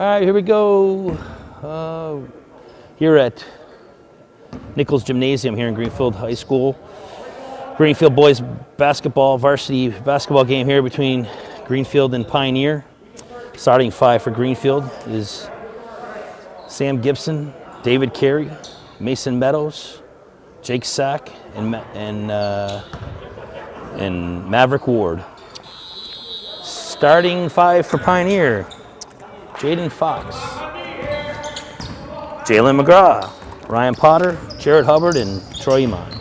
right, here we go. Here at Nichols Gymnasium here in Greenfield High School. Greenfield boys basketball, varsity basketball game here between Greenfield and Pioneer. Starting five for Greenfield is Sam Gibson, David Carey, Mason Meadows, Jake Sack, and Maverick Ward. Starting five for Pioneer, Jaden Fox, Jalen McGraw, Ryan Potter, Jared Hubbard, and Troy Iman.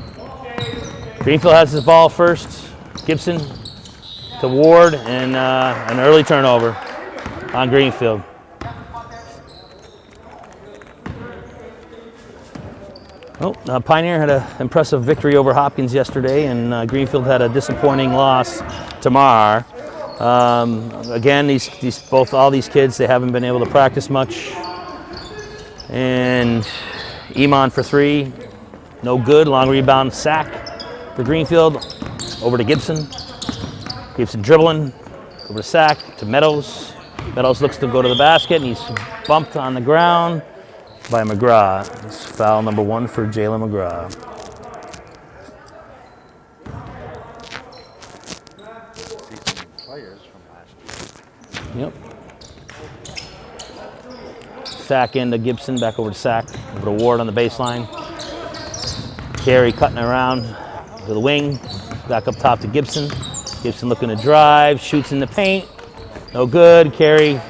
Greenfield has his ball first. Gibson to Ward, and an early turnover on Greenfield. Pioneer had an impressive victory over Hopkins yesterday, and Greenfield had a disappointing loss tomorrow. Again, all these kids, they haven't been able to practice much. And Iman for three, no good. Long rebound sack for Greenfield. Over to Gibson. Gibson dribbling. Over to Sack to Meadows. Meadows looks to go to the basket, and he's bumped on the ground by McGraw. It's foul number one for Jalen McGraw. Yep. Sack into Gibson, back over to Sack, over to Ward on the baseline. Carey cutting around to the wing, back up top to Gibson. Gibson looking to drive, shoots in the paint, no good. Carey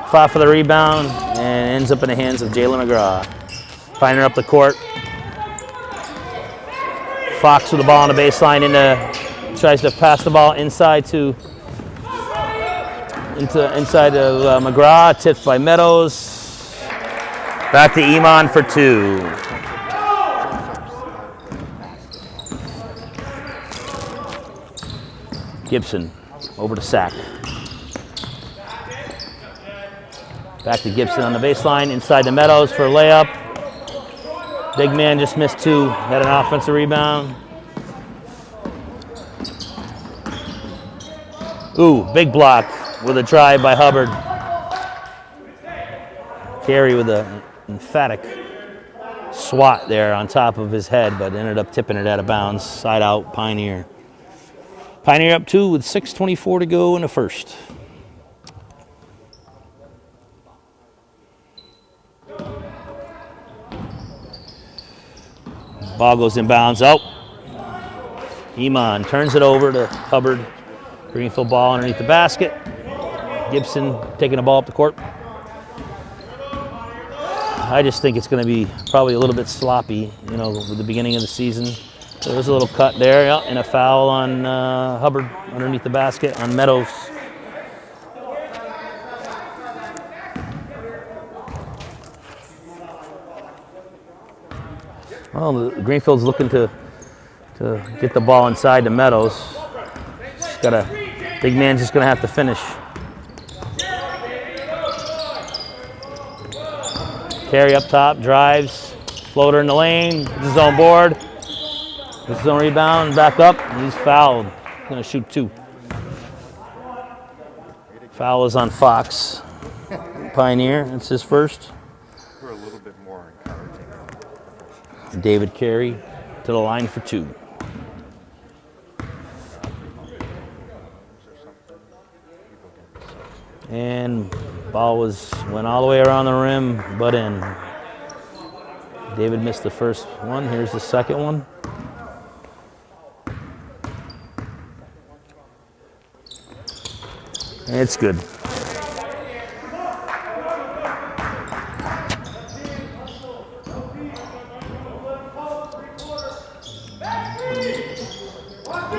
fought for the rebound and ends up in the hands of Jalen McGraw. Pioneer up the court. Fox with the ball on the baseline, tries to pass the ball inside of McGraw, tipped by Meadows. Back to Iman for two. Gibson over to Sack. Back to Gibson on the baseline, inside to Meadows for a layup. Big man just missed two, had an offensive rebound. Ooh, big block with a drive by Hubbard. Carey with an emphatic swat there on top of his head, but ended up tipping it out of bounds. Side out, Pioneer. Pioneer up two with 6:24 to go in the first. Ball goes inbounds. Iman turns it over to Hubbard. Greenfield ball underneath the basket. Gibson taking the ball up the court. I just think it's going to be probably a little bit sloppy, with the beginning of the season. There was a little cut there, and a foul on Hubbard underneath the basket on Meadows. Well, Greenfield's looking to get the ball inside to Meadows. Big man's just going to have to finish. Carey up top, drives, floater in the lane, gets his own board, gets his own rebound, back up, and he's fouled. He's going to shoot two. Foul is on Fox. Pioneer, it's his first. We're a little bit more encouraging. David Carey to the line for two. And ball went all the way around the rim, but in. David missed the first one. Here's the second one. It's good.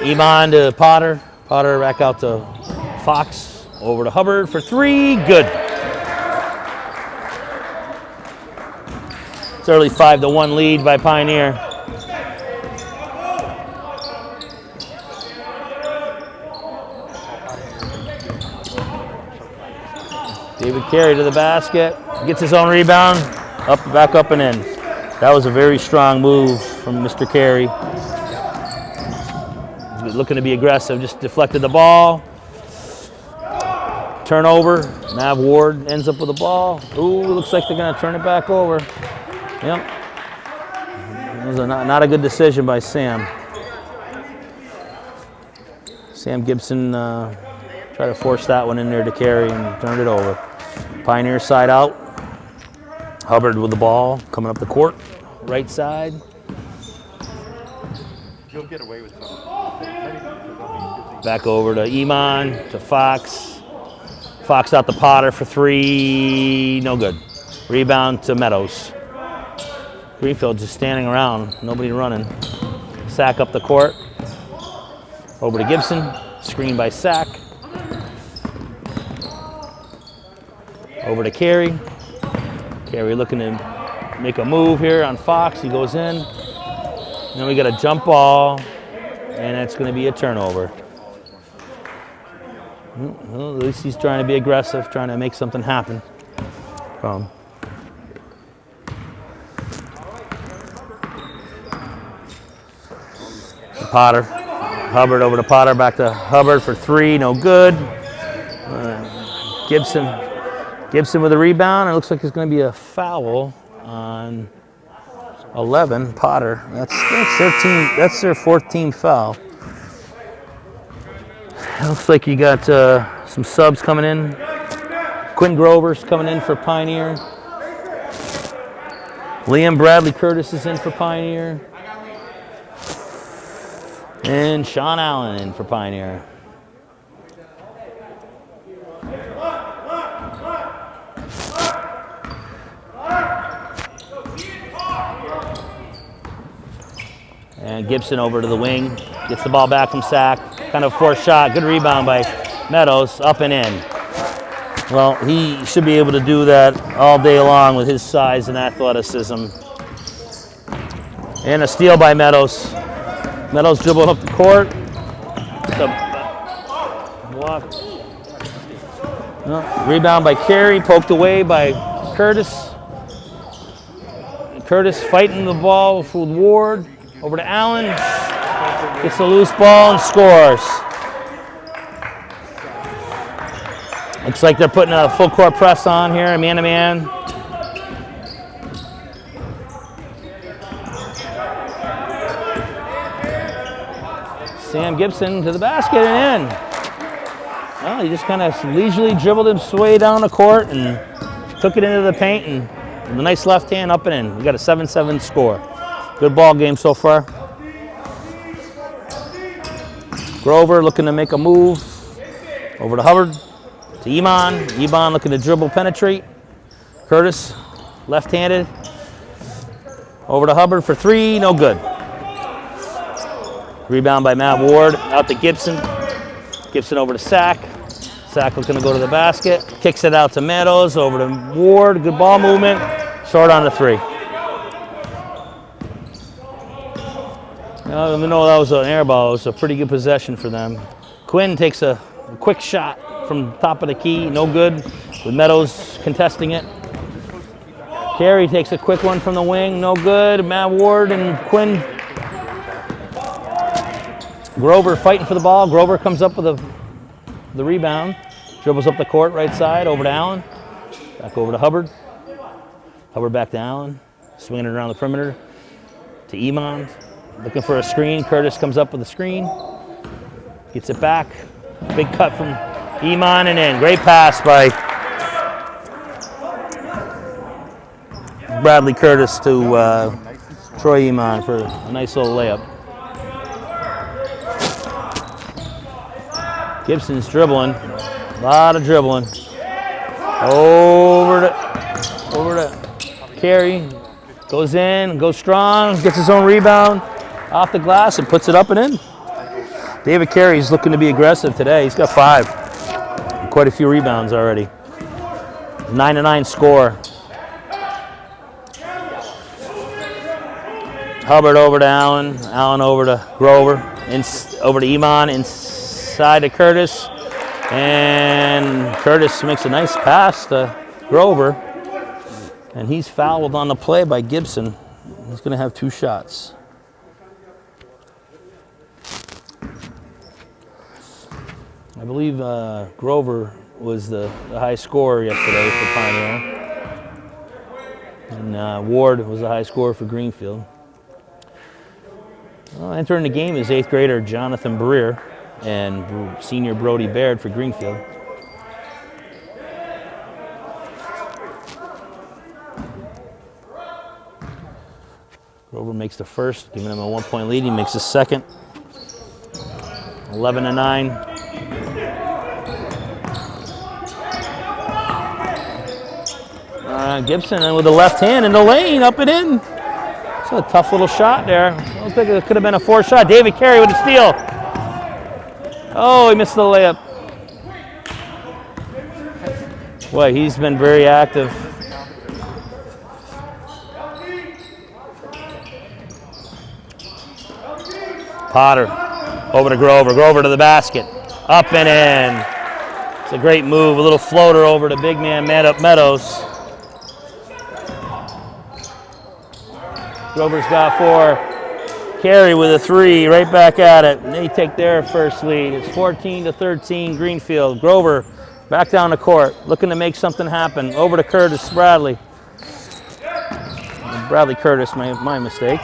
Iman to Potter. Potter back out to Fox. Over to Hubbard for three. Good. It's early 5-1 lead by Pioneer. David Carey to the basket. Gets his own rebound. Back up and in. That was a very strong move from Mr. Carey. Looking to be aggressive. Just deflected the ball. Turnover. Mav Ward ends up with the ball. Ooh, looks like they're going to turn it back over. Yep. It was not a good decision by Sam. Sam Gibson tried to force that one in there to carry and turned it over. Pioneer side out. Hubbard with the ball coming up the court. Right side. You'll get away with something. Back over to Iman, to Fox. Fox out to Potter for 3, no good. Rebound to Meadows. Greenfield just standing around, nobody running. Sack up the court. Over to Gibson, screen by Sack. Over to Carey. Carey looking to make a move here on Fox, he goes in. Then we got a jump ball, and it's going to be a turnover. Well, at least he's trying to be aggressive, trying to make something happen. Potter. Hubbard over to Potter, back to Hubbard for 3, no good. Gibson with a rebound. It looks like there's going to be a foul on 11, Potter. That's their 14th foul. It looks like you got some subs coming in. Quinn Grover's coming in for Pioneer. Liam Bradley Curtis is in for Pioneer. And Sean Allen in for Pioneer. And Gibson over to the wing. Gets the ball back from Sack. Kind of forced shot. Good rebound by Meadows. Up and in. Well, he should be able to do that all day long with his size and athleticism. And a steal by Meadows. Meadows dribbling up the court. Rebound by Carey. Poked away by Curtis. Curtis fighting the ball with Ward. Over to Allen. Gets a loose ball and scores. Looks like they're putting a full court press on here, man-to-man. Sam Gibson to the basket and in. Well, he just kind of leisurely dribbled his way down the court and took it into the paint, and with a nice left hand up and in. We got a 7-7 score. Good ball game so far. Grover looking to make a move. Over to Hubbard. To Iman. Iman looking to dribble, penetrate. Curtis, left-handed. Over to Hubbard for 3, no good. Rebound by Matt Ward. Out to Gibson. Gibson over to Sack. Sack looking to go to the basket. Kicks it out to Meadows. Over to Ward. Good ball movement. Short on the 3. Even though that was an air ball, it was a pretty good possession for them. Quinn takes a quick shot from top of the key, no good, with Meadows contesting it. Carey takes a quick one from the wing, no good. Matt Ward and Quinn. Grover fighting for the ball. Grover comes up with the rebound. Dribbles up the court, right side, over to Allen. Back over to Hubbard. Hubbard back to Allen. Swinging it around the perimeter to Iman. Looking for a screen. Curtis comes up with a screen. Gets it back. Big cut from Iman and in. Great pass by Bradley Curtis to Troy Iman for a nice little layup. Gibson's dribbling. A lot of dribbling. Over to Carey. Goes in, goes strong, gets his own rebound off the glass and puts it up and in. David Carey's looking to be aggressive today. He's got 5. Quite a few rebounds already. 9-9 score. Hubbard over to Allen. Allen over to Grover. Over to Iman. Inside to Curtis. And Curtis makes a nice pass to Grover. And he's fouled on the play by Gibson. He's going to have 2 shots. I believe Grover was the high scorer yesterday for Pioneer. And Ward was the high scorer for Greenfield. Well, entering the game is 8th grader Jonathan Breer and senior Brody Baird for Greenfield. Grover makes the first, giving him a 1-point lead. He makes the second. 11-9. Gibson with the left hand in the lane, up and in. It's a tough little shot there. Looks like it could have been a 4 shot. David Carey with a steal. Oh, he missed the layup. Boy, he's been very active. Potter over to Grover. Grover to the basket. Up and in. It's a great move. A little floater over to big man Meadows. Grover's got 4. Carey with a 3, right back at it. And they take their first lead. It's 14-13 Greenfield. Grover back down the court, looking to make something happen. Over to Curtis Bradley. Bradley Curtis, my mistake.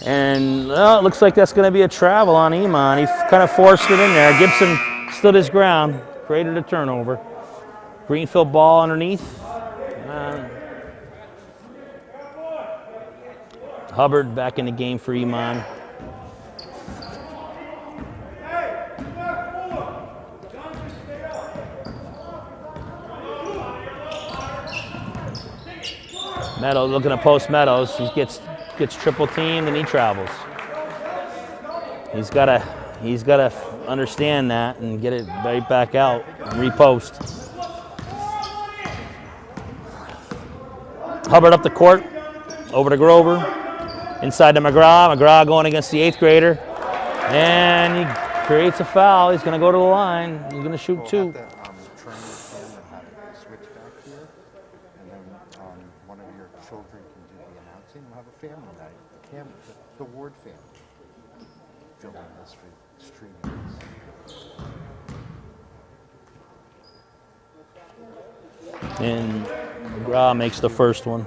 And it looks like that's going to be a travel on Iman. He kind of forced it in there. Gibson stood his ground, created a turnover. Greenfield ball underneath. Hubbard back in the game for Iman. Meadows looking to post Meadows. He gets triple teamed and he travels. He's got to understand that and get it right back out and repost. Hubbard up the court, over to Grover. Inside to McGraw. McGraw going against the 8th grader. And he creates a foul. He's going to go to the line. He's going to shoot 2. Switch back here, and then one of your children can do the announcing. We'll have a family night. The Ward family. Filming this for streaming this. And McGraw makes the first one.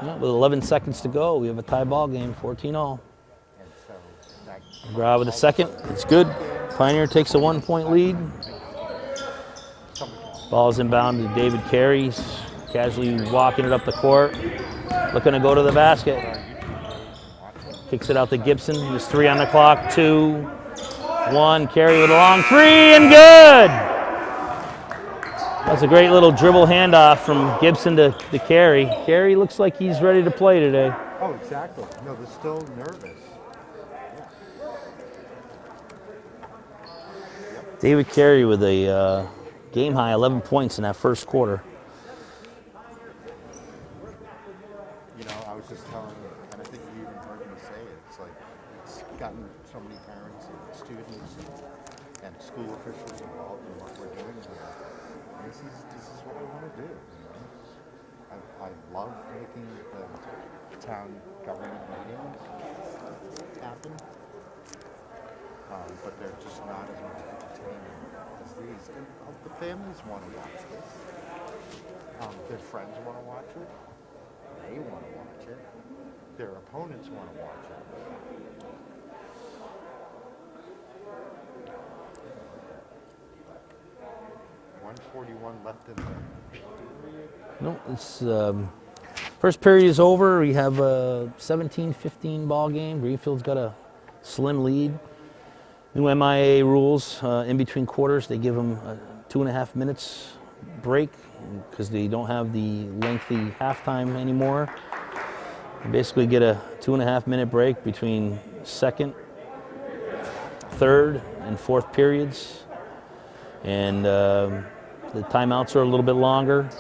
With 11 seconds to go, we have a tie ball game, 14-all. McGraw with a second. It's good. Pioneer takes a 1-point lead. Ball's inbound to David Carey. He's casually walking it up the court. Looking to go to the basket. Kicks it out to Gibson. There's 3 on the clock. 2, 1. Carey with a long 3 and good! That's a great little dribble handoff from Gibson to Carey. Carey looks like he's ready to play today. Oh, exactly. No, they're still nervous. David Carey with a game-high 11 points in that first quarter. You know, I was just telling you, and I think you even heard me say it, it's like it's gotten so many parents and students and school officials involved in what we're doing here. This is what I want to do. You know? I love making the town government meetings happen, but they're just not as much entertaining as these. And the families want to watch this. Their friends want to watch it. They want to watch it. Their opponents want to watch it. 141 left in the period. No, it's first period is over. We have a 17-15 ball game. Greenfield's got a slim lead. New MIA rules in between quarters. They give them a 2.5 minutes break because they don't have the lengthy halftime anymore. You basically get a 2.5 minute break between second, third, and fourth periods. And the timeouts are a little bit longer.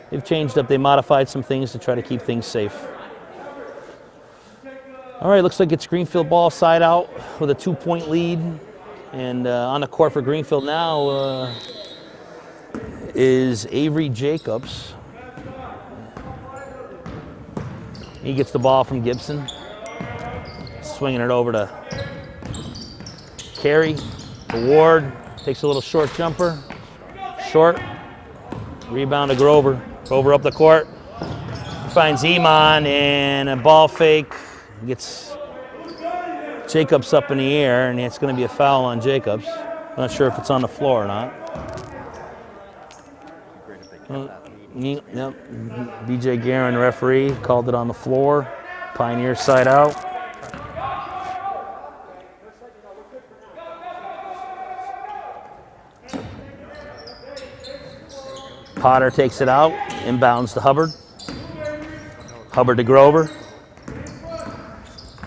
They've changed up, they modified some things to try to keep things safe. All right, looks like it's Greenfield ball side out with a 2-point lead. And on the court for Greenfield now is Avery Jacobs. He gets the ball from Gibson. Swinging it over to Carey. To Ward. Takes a little short jumper. Short. Rebound to Grover. Grover up the court. Finds Iman and a ball fake. Gets Jacobs up in the air, and it's going to be a foul on Jacobs. Not sure if it's on the floor or not. Yep. BJ Guerin, referee, called it on the floor. Pioneer side out. Potter takes it out, inbounds to Hubbard. Hubbard to Grover.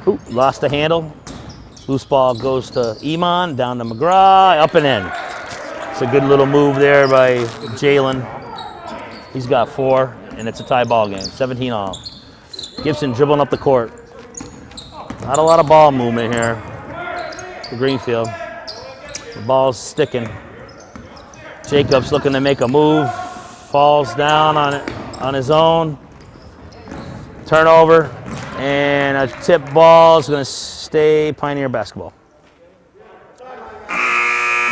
Ooh, lost the handle. Loose ball goes to Iman, down to McGraw, up and in. It's a good little move there by Jalen. He's got 4, and it's a tie ball game, 17 all. Gibson dribbling up the court. Not a lot of ball movement here for Greenfield. The ball's sticking. Jacobs looking to make a move. Falls down on his own. Turnover, and a tip ball is going to stay Pioneer basketball.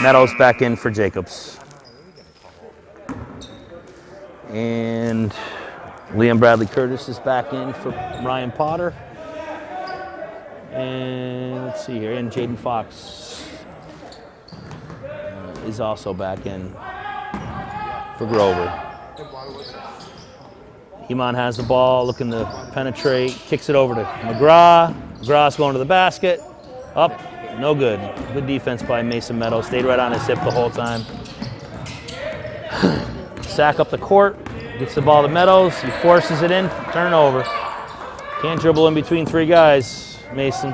Meadows back in for Jacobs. And Liam Bradley Curtis is back in for Ryan Potter. And let's see here, and Jaden Fox is also back in for Grover. Iman has the ball, looking to penetrate, kicks it over to McGraw. McGraw's going to the basket. Up, no good. Good defense by Mason Meadows. Stayed right on his hip the whole time. Sack up the court, gets the ball to Meadows. He forces it in, turnover. Can't dribble in between 3 guys, Mason.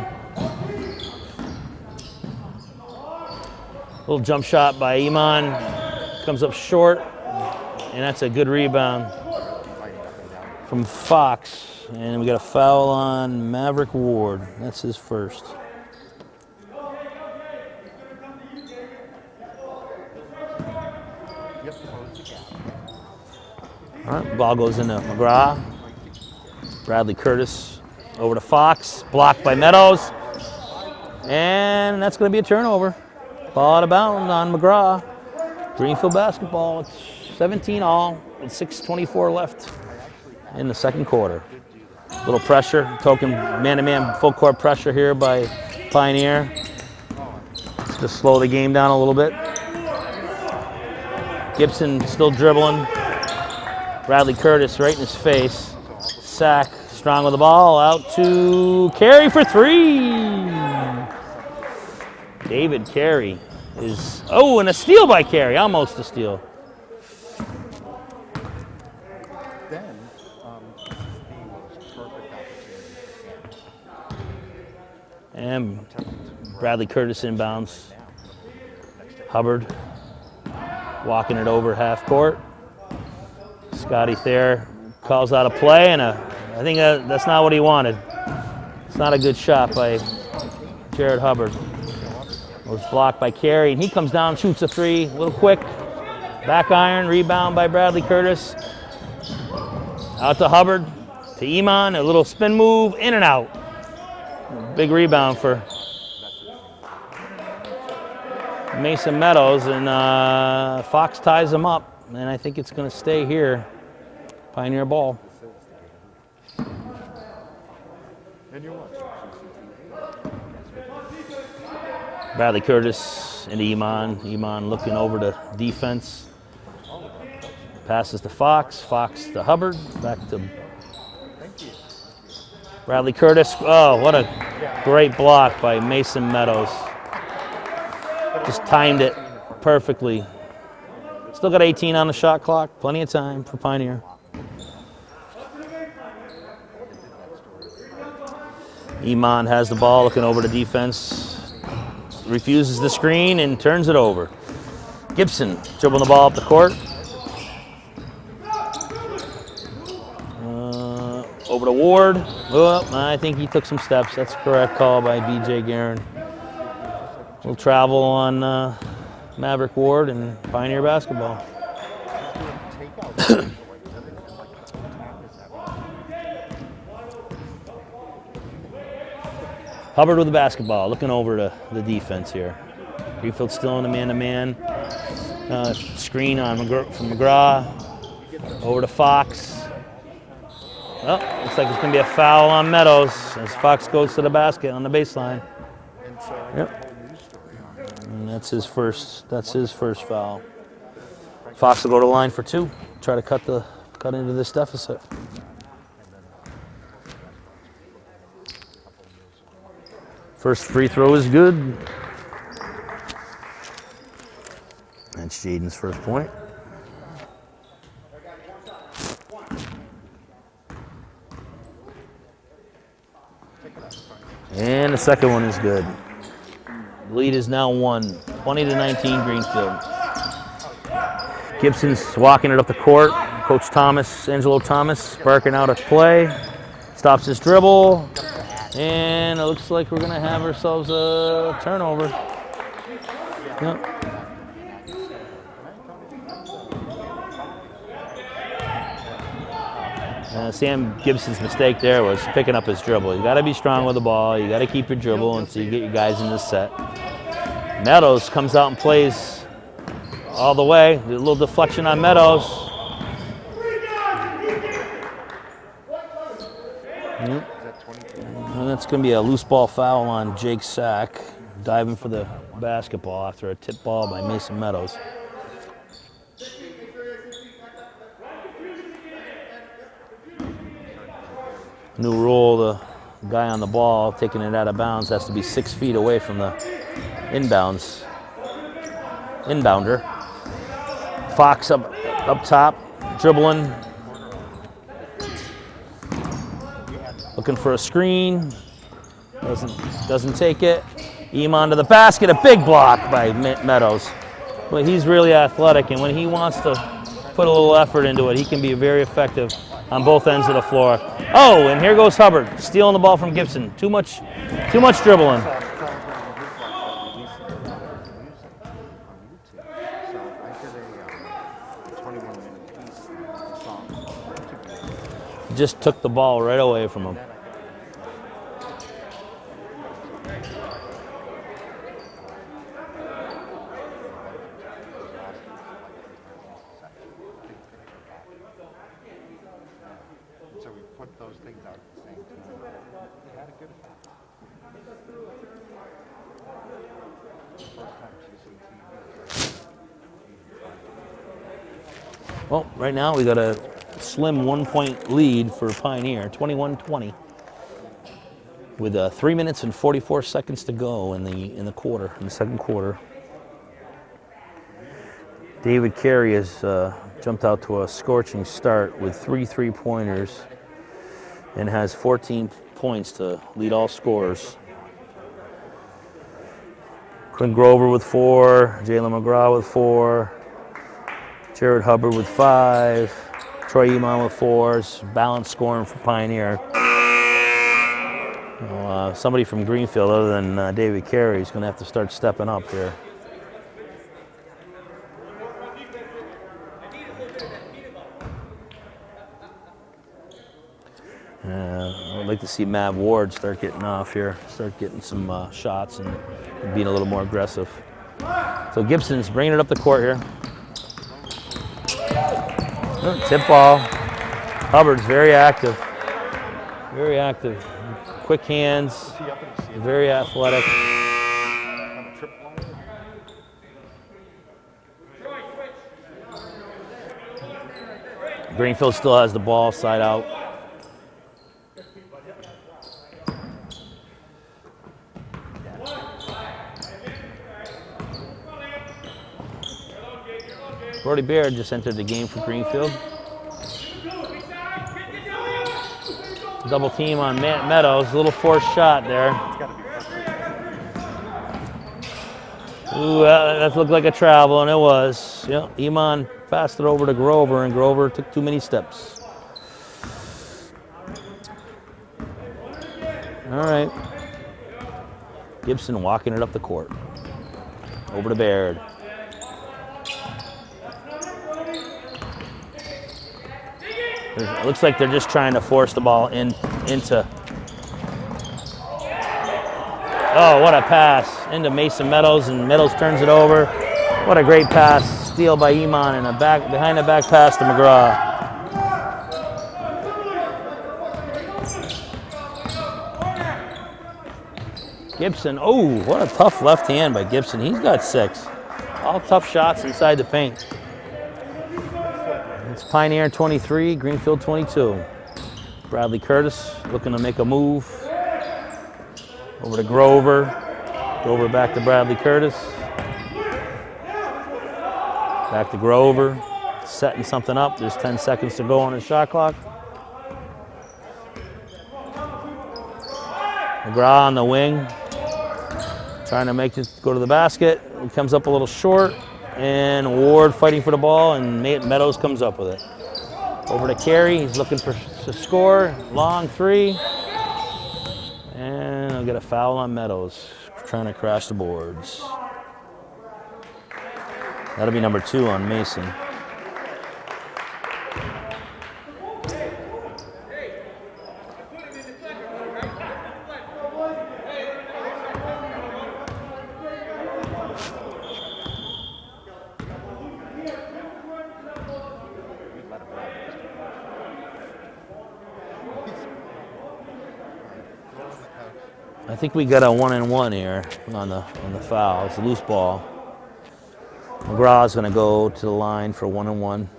Little jump shot by Iman. Comes up short, and that's a good rebound from Fox, and we got a foul on Maverick Ward. That's his first. All right, ball goes into McGraw. Bradley Curtis over to Fox, blocked by Meadows, and that's going to be a turnover. Ball out of bounds on McGraw. Greenfield basketball. It's 17 all with 6:24 left in the second quarter. Little pressure, token man-to-man full court pressure here by Pioneer. Just slow the game down a little bit. Gibson still dribbling. Bradley Curtis right in his face. Sack, strong with the ball, out to Carey for 3. David Carey is, and a steal by Carey, almost a steal. And Bradley Curtis inbounds. Hubbard walking it over half court. Scotty Thayer calls out a play, and I think that's not what he wanted. It's not a good shot by Jared Hubbard. It was blocked by Carey, and he comes down, shoots a 3, a little quick. Back iron, rebound by Bradley Curtis. Out to Hubbard, to Iman, a little spin move, in and out. Big rebound for Mason Meadows, and Fox ties him up, and I think it's going to stay here. Pioneer ball. Bradley Curtis into Iman. Iman looking over to defense. Passes to Fox. Fox to Hubbard. Back to Bradley Curtis. Oh, what a great block by Mason Meadows. Just timed it perfectly. Still got 18 on the shot clock. Plenty of time for Pioneer. Iman has the ball, looking over to defense. Refuses the screen and turns it over. Gibson dribbling the ball up the court. Over to Ward. Well, I think he took some steps. That's a correct call by BJ Guerin. We'll travel on Maverick Ward and Pioneer basketball. Hubbard with the basketball, looking over to the defense here. Greenfield still in the man-to-man. Screen on from McGraw. Over to Fox. Oh, looks like it's going to be a foul on Meadows as Fox goes to the basket on the baseline. Yep. And that's his first foul. Fox will go to the line for 2. Try to cut into this deficit. First free throw is good. That's Jaden's first point. And the second one is good. The lead is now 20-19 Greenfield. Gibson's walking it up the court. Coach Angelo Thomas, barking out a play. Stops his dribble. And it looks like we're going to have ourselves a turnover. Yep. Sam Gibson's mistake there was picking up his dribble. You got to be strong with the ball. You got to keep your dribble until you get your guys in the set. Meadows comes out and plays all the way. A little deflection on Meadows. And that's going to be a loose ball foul on Jake Sack, diving for the basketball after a tip ball by Mason Meadows. New rule, the guy on the ball taking it out of bounds has to be 6 feet away from the inbounder. Fox up top, dribbling. Looking for a screen. Doesn't take it. Iman to the basket, a big block by Meadows. But he's really athletic, and when he wants to put a little effort into it, he can be very effective on both ends of the floor. Oh, and here goes Hubbard, stealing the ball from Gibson. Too much dribbling. Just took the ball right away from him. So we put those things out at the same time. It had a good effect. First time she's seen TV. Well, right now we got a slim 1-point lead for Pioneer, 21-20, with 3 minutes and 44 seconds to go in the second quarter. David Carey has jumped out to a scorching start with 3 3-pointers and has 14 points to lead all scorers. Quinn Grover with 4, Jalen McGraw with 4, Jared Hubbard with 5, Troy Iman with 4s, balanced scoring for Pioneer. Somebody from Greenfield other than David Carey is going to have to start stepping up here. I'd like to see Matt Ward start getting off here, start getting some shots and being a little more aggressive. So Gibson's bringing it up the court here. Tip ball. Hubbard's very active. Very active. Quick hands. Very athletic. Greenfield still has the ball side out. Brody Baird just entered the game for Greenfield. Double team on Matt Meadows, a little forced shot there. Ooh, that looked like a travel, and it was. Yeah, Iman passed it over to Grover, and Grover took too many steps. All right. Gibson walking it up the court. Over to Baird. It looks like they're just trying to force the ball into. Oh, what a pass into Mason Meadows, and Meadows turns it over. What a great pass. Steal by Iman and a behind the back pass to McGraw. Gibson, oh, what a tough left hand by Gibson. He's got 6. All tough shots inside the paint. It's Pioneer 23, Greenfield 22. Bradley Curtis looking to make a move. Over to Grover. Grover back to Bradley Curtis. Back to Grover. Setting something up. There's 10 seconds to go on his shot clock. McGraw on the wing. Trying to make it go to the basket. He comes up a little short. And Ward fighting for the ball, and Meadows comes up with it. Over to Carey. He's looking to score. Long 3. And I'll get a foul on Meadows. Trying to crash the boards. That'll be number 2 on Mason. I think we got a 1-and-1 here on the foul. It's a loose ball. McGraw's going to go to the line for 1-and-1.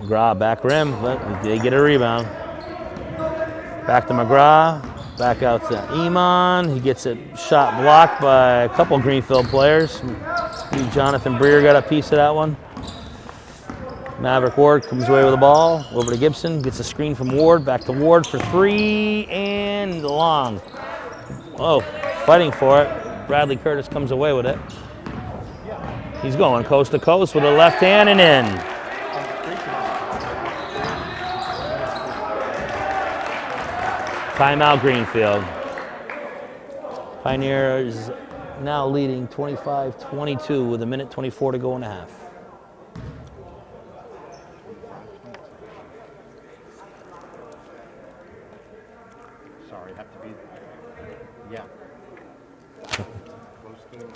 McGraw back rim, but they get a rebound. Back to McGraw, back out to Iman. He gets a shot blocked by a couple Greenfield players. Jonathan Breer got a piece of that one. Maverick Ward comes away with the ball. Over to Gibson, gets a screen from Ward, back to Ward for 3, and long. Oh, fighting for it. Bradley Curtis comes away with it. He's going coast to coast with a left hand and in. Timeout Greenfield. Pioneers now leading 25-22 with 1:24 to go in the half. Sorry, have to be. Yeah. Close game.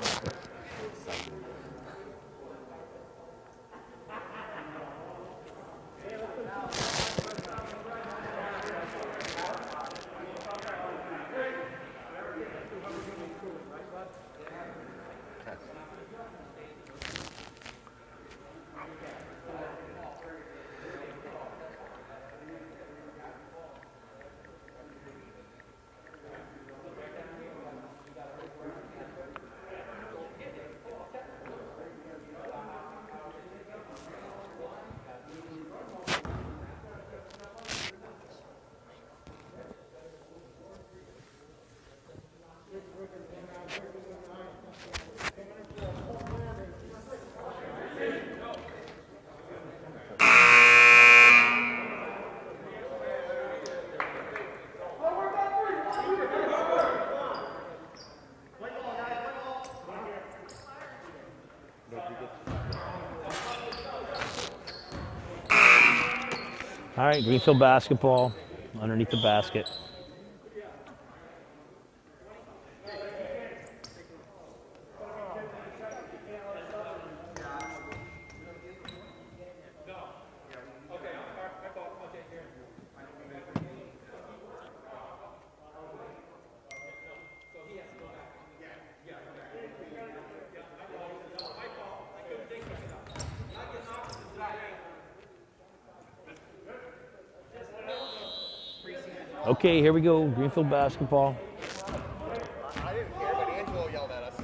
All right, Greenfield basketball underneath the basket. Okay, here we go, Greenfield basketball. I didn't care, but Angelo yelled at us.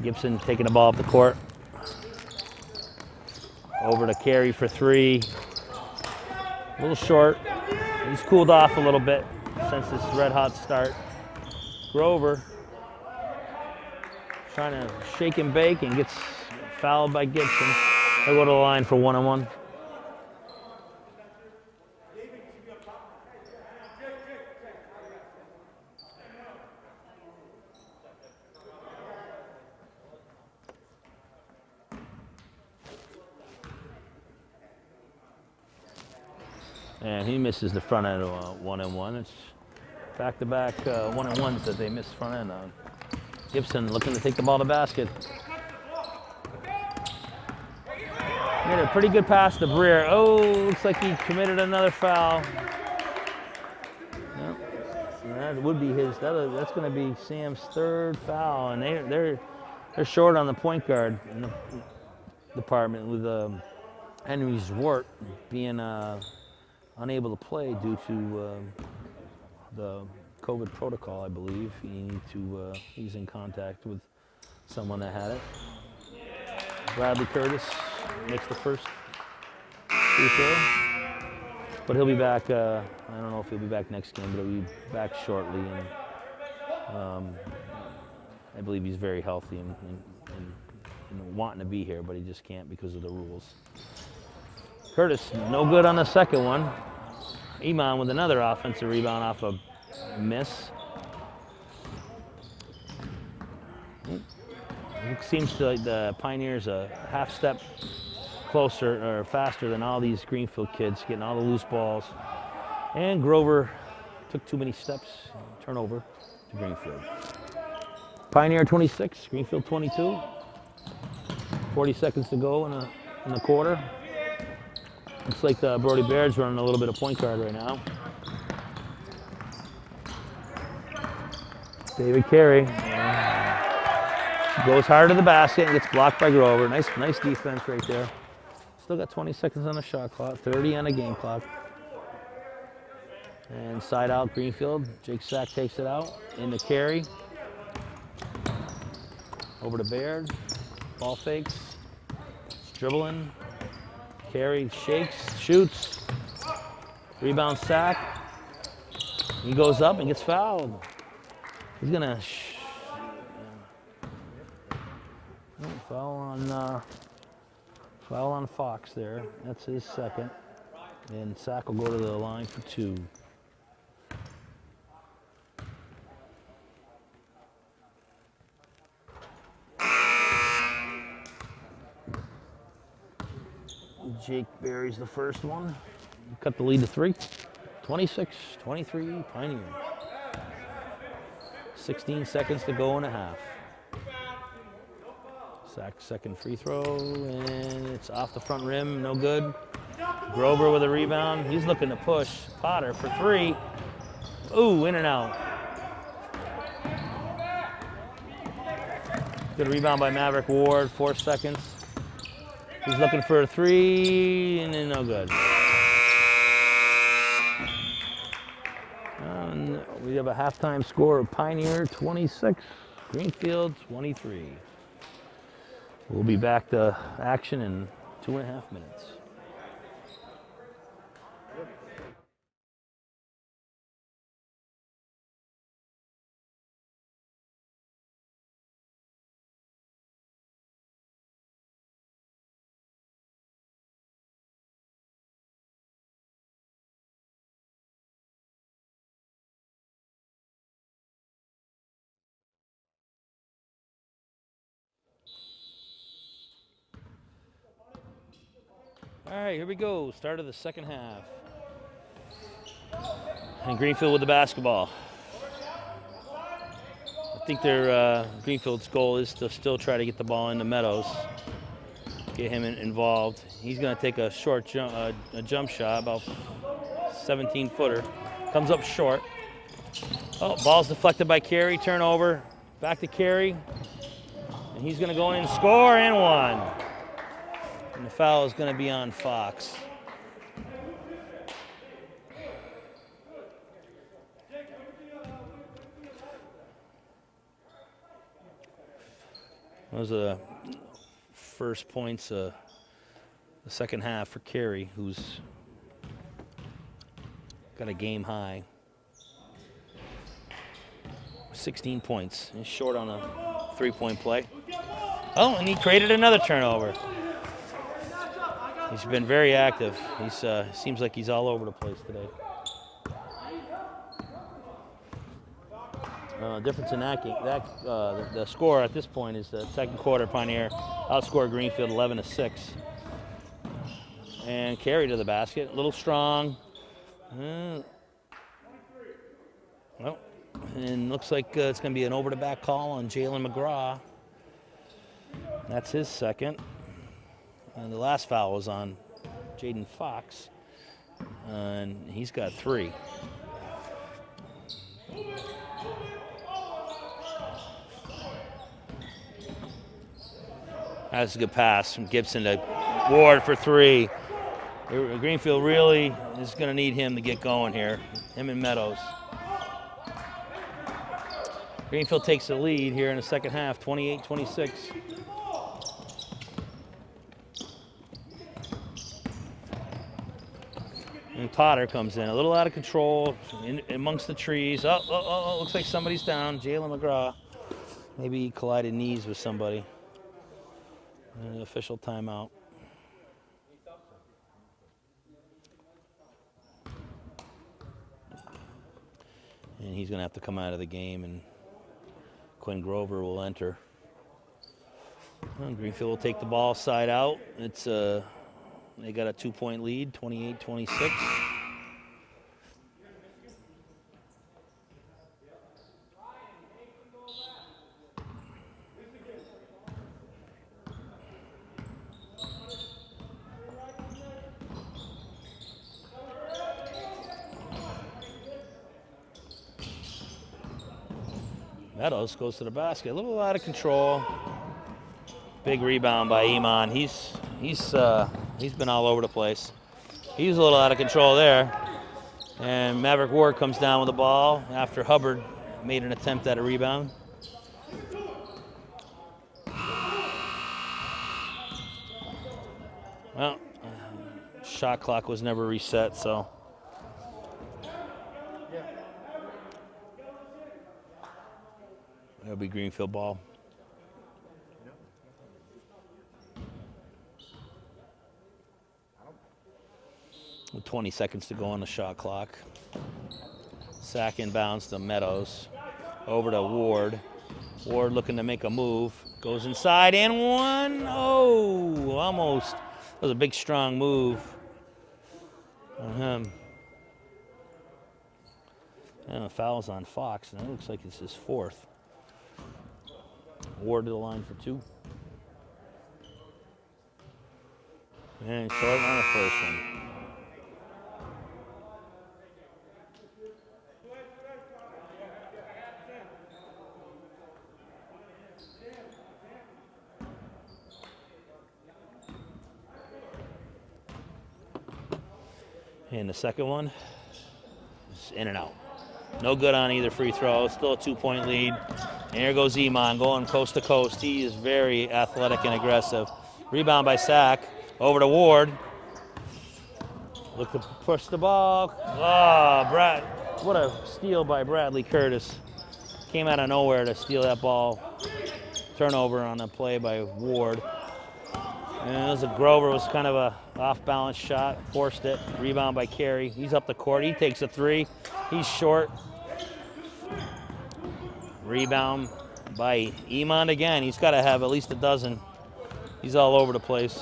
Gibson taking the ball up the court. Over to Carey for 3. A little short. He's cooled off a little bit since this red hot start. Grover trying to shake and bake and gets fouled by Gibson. They'll go to the line for 1-on-1. And he misses the front end of a 1-and-1. It's back-to-back 1-and-1s that they missed front end on. Gibson looking to take the ball to basket. Made a pretty good pass to Breer. Oh, looks like he committed another foul. Yep. That would be his. That's going to be Sam's third foul, and they're short on the point guard in the department with Henry Zwart being unable to play due to the COVID protocol, I believe. He's in contact with someone that had it. Bradley Curtis makes the first free throw, but he'll be back. I don't know if he'll be back next game, but he'll be back shortly. And I believe he's very healthy and wanting to be here, but he just can't because of the rules. Curtis, no good on the second one. Iman with another offensive rebound off a miss. It seems like the Pioneers a half step closer or faster than all these Greenfield kids, getting all the loose balls. And Grover took too many steps. Turnover to Greenfield. Pioneer 26, Greenfield 22. 40 seconds to go in the quarter. Looks like Brody Baird's running a little bit of point guard right now. David Carey goes hard to the basket and gets blocked by Grover. Nice defense right there. Still got 20 seconds on the shot clock, 30 on the game clock. And side out Greenfield. Jake Sack takes it out into Carey. Over to Baird. Ball fakes. It's dribbling. Carey shakes, shoots. Rebound Sack. He goes up and gets fouled. He's gonna foul on Fox there. That's his second. And Sack will go to the line for 2. Jake buries the first one. Cut the lead to 3. 26-23 Pioneer. 16 seconds to go and a half. Sack's second free throw, and it's off the front rim, no good. Grover with a rebound. He's looking to push Potter for 3. Ooh, in and out. Good rebound by Maverick Ward, 4 seconds. He's looking for a 3, and then no good. And we have a halftime score of Pioneer 26, Greenfield 23. We'll be back to action in 2.5 minutes. All right, here we go. Start of the second half. And Greenfield with the basketball. I think their Greenfield's goal is to still try to get the ball into Meadows, get him involved. He's going to take a short jump shot, about 17-footer. Comes up short. Oh, ball's deflected by Carey. Turnover. Back to Carey. And he's going to go in and score, and 1. And the foul is going to be on Fox. Those are the first points the second half for Carey, who's got a game high. 16 points. He's short on a 3-point play. Oh, and he created another turnover. He's been very active. He's seems like he's all over the place today. Difference in that game, the score at this point is the second quarter. Pioneer outscored Greenfield 11-6. And Carey to the basket, a little strong. Well, and looks like it's going to be an over-the-back call on Jalen McGraw. That's his second. And the last foul was on Jaden Fox, and he's got 3. That's a good pass from Gibson to Ward for 3. Greenfield really is going to need him to get going here, him and Meadows. Greenfield takes the lead here in the second half, 28-26. And Potter comes in, a little out of control, amongst the trees. Oh, looks like somebody's down. Jalen McGraw. Maybe he collided knees with somebody. And the official timeout. And he's going to have to come out of the game, and Quinn Grover will enter. Well, Greenfield will take the ball side out. It's they got a 2-point lead, 28-26. Meadows goes to the basket, a little out of control. Big rebound by Iman. He's been all over the place. He's a little out of control there. And Maverick Ward comes down with the ball after Hubbard made an attempt at a rebound. Well, shot clock was never reset, so. It'll be Greenfield ball. With 20 seconds to go on the shot clock. Sack inbounds to Meadows. Over to Ward. Ward looking to make a move. Goes inside and one. Oh, almost. That was a big, strong move on him. And the foul's on Fox, and it looks like it's his 4th. Ward to the line for 2. And short on the first one. And the second one is in and out. No good on either free throw. Still a 2-point lead. And here goes Iman going coast to coast. He is very athletic and aggressive. Rebound by Sack. Over to Ward. Look to push the ball. Oh, Brad. What a steal by Bradley Curtis. Came out of nowhere to steal that ball. Turnover on a play by Ward. And it was a Grover, was kind of a off-balance shot. Forced it. Rebound by Carey. He's up the court. He takes a 3. He's short. Rebound by Iman again. He's got to have at least a dozen. He's all over the place.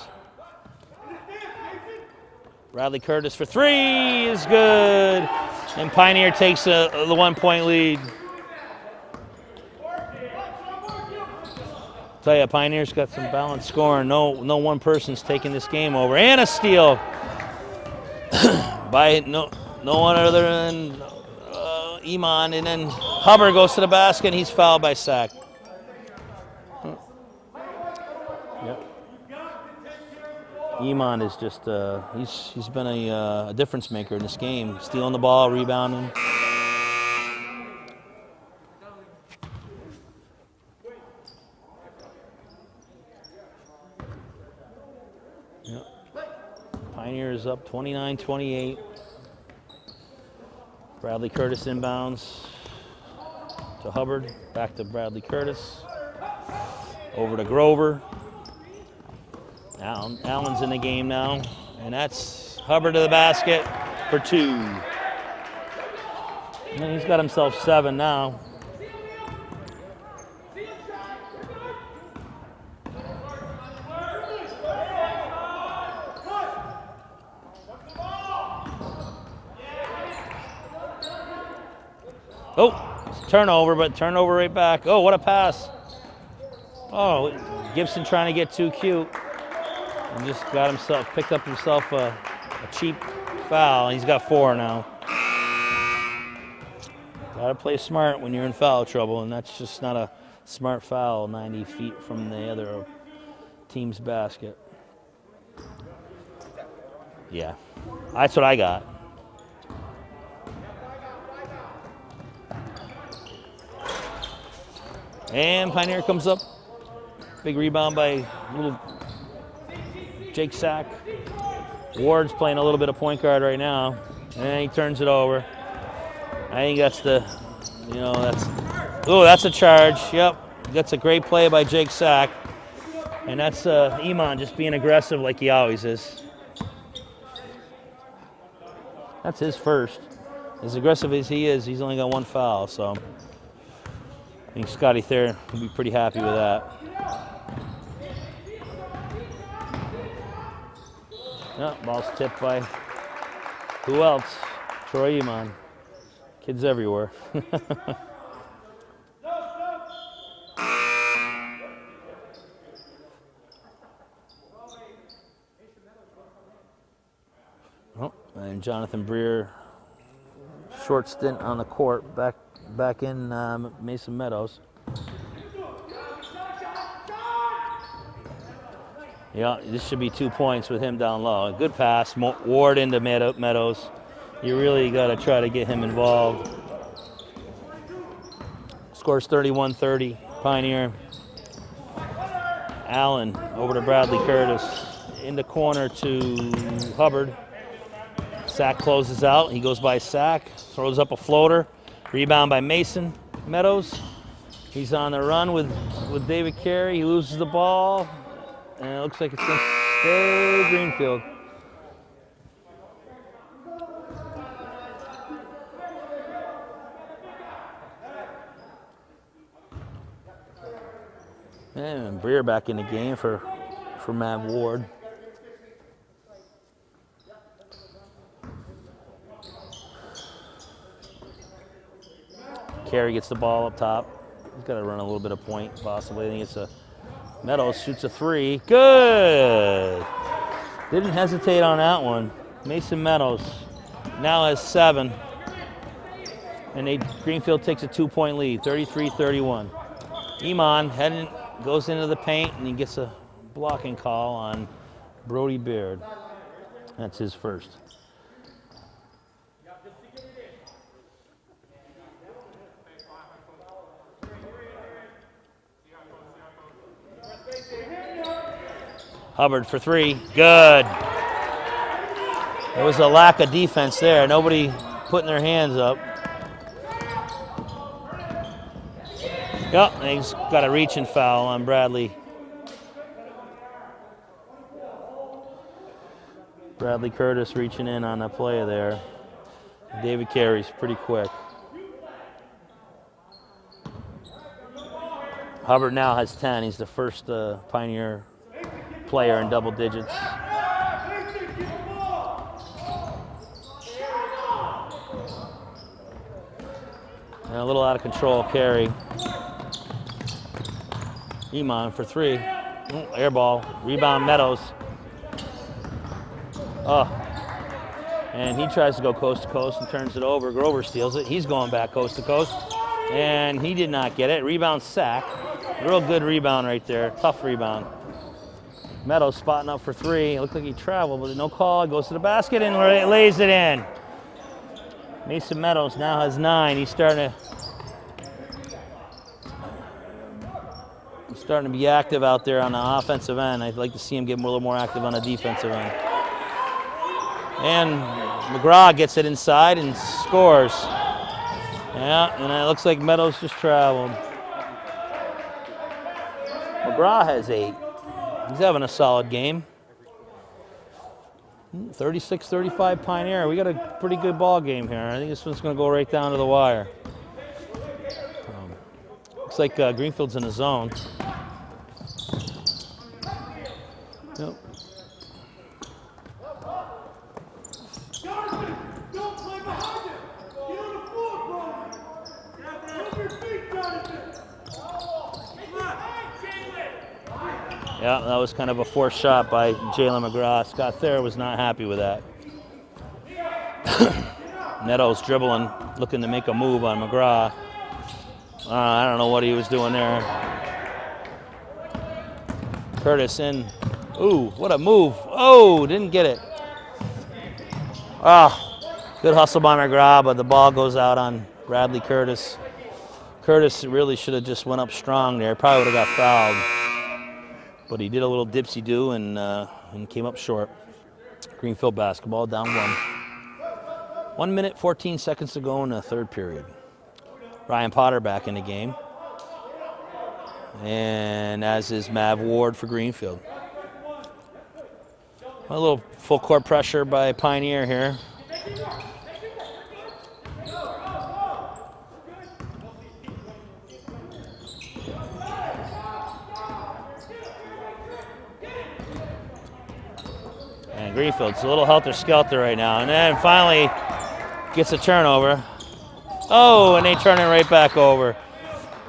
Bradley Curtis for 3 is good. And Pioneer takes the 1-point lead. Tell you, Pioneer's got some balanced scoring. No one person's taking this game over. And a steal by no one other than Iman. And then Hubbard goes to the basket, and he's fouled by Sack. Yep. Iman is just he's been a difference maker in this game, stealing the ball, rebounding. Yep. Pioneers up 29-28. Bradley Curtis inbounds to Hubbard, back to Bradley Curtis, over to Grover. Allen's in the game now, and that's Hubbard to the basket for 2. And he's got himself 7 now. Oh, it's turnover, but turnover right back. Oh, what a pass. Oh, Gibson trying to get too cute. And just picked up himself a cheap foul. He's got 4 now. Gotta play smart when you're in foul trouble, and that's just not a smart foul 90 feet from the other team's basket. Yeah, that's what I got. And Pioneer comes up. Big rebound by little Jake Sack. Ward's playing a little bit of point guard right now. And he turns it over. I think that's that's a charge. Yep, that's a great play by Jake Sack. And that's Iman just being aggressive like he always is. That's his first. As aggressive as he is, he's only got 1 foul, so I think Scotty Thayer will be pretty happy with that. Ball's tipped by who else? Troy Iman. Kids everywhere. And Jonathan Breer, short stint on the court, back in Mason Meadows. Yeah, this should be 2 points with him down low. A good pass, Ward into Meadows. You really got to try to get him involved. Scores 31-30, Pioneer. Allen over to Bradley Curtis. In the corner to Hubbard. Sack closes out. He goes by Sack, throws up a floater. Rebound by Mason Meadows. He's on the run with David Carey. He loses the ball. And it looks like it's going to stay Greenfield. And Breer back in the game for Matt Ward. Carey gets the ball up top. He's got to run a little bit of point, possibly. I think it's Meadows shoots a 3. Good. Didn't hesitate on that one. Mason Meadows now has 7. And Greenfield takes a 2-point lead, 33-31. Iman goes into the paint, and he gets a blocking call on Brody Beard. That's his first. Hubbard for 3. Good. There was a lack of defense there. Nobody putting their hands up. Yep, he's got a reaching foul on Bradley. Bradley Curtis reaching in on a play there. David Carey's pretty quick. Hubbard now has 10. He's the first Pioneer player in double digits. And a little out of control carry. Iman for 3. Air ball. Rebound Meadows. And he tries to go coast to coast and turns it over. Grover steals it. He's going back coast to coast. And he did not get it. Rebound Sack. Real good rebound right there. Tough rebound. Meadows spotting up for 3. It looked like he traveled, but no call. Goes to the basket and lays it in. Mason Meadows now has 9. He's starting to be active out there on the offensive end. I'd like to see him get a little more active on the defensive end. And McGraw gets it inside and scores. Yeah, and it looks like Meadows just traveled. McGraw has 8. He's having a solid game. 36-35 Pioneer. We got a pretty good ball game here. I think this one's going to go right down to the wire. Looks like Greenfield's in the zone. Yep. Yeah, that was kind of a forced shot by Jalen McGraw. Scott Thayer was not happy with that. Neto's dribbling, looking to make a move on McGraw. I don't know what he was doing there. Curtis in. Ooh, what a move. Oh, didn't get it. Ah, good hustle by McGraw, but the ball goes out on Bradley Curtis. Curtis really should have just went up strong there. Probably would have got fouled. But he did a little dipsy-do and came up short. Greenfield basketball down 1. 1 minute, 14 seconds to go in the third period. Ryan Potter back in the game. And as is Mav Ward for Greenfield. A little full court pressure by Pioneer here. And Greenfield's a little helter-skelter right now. And then finally gets a turnover. Oh, and they turn it right back over.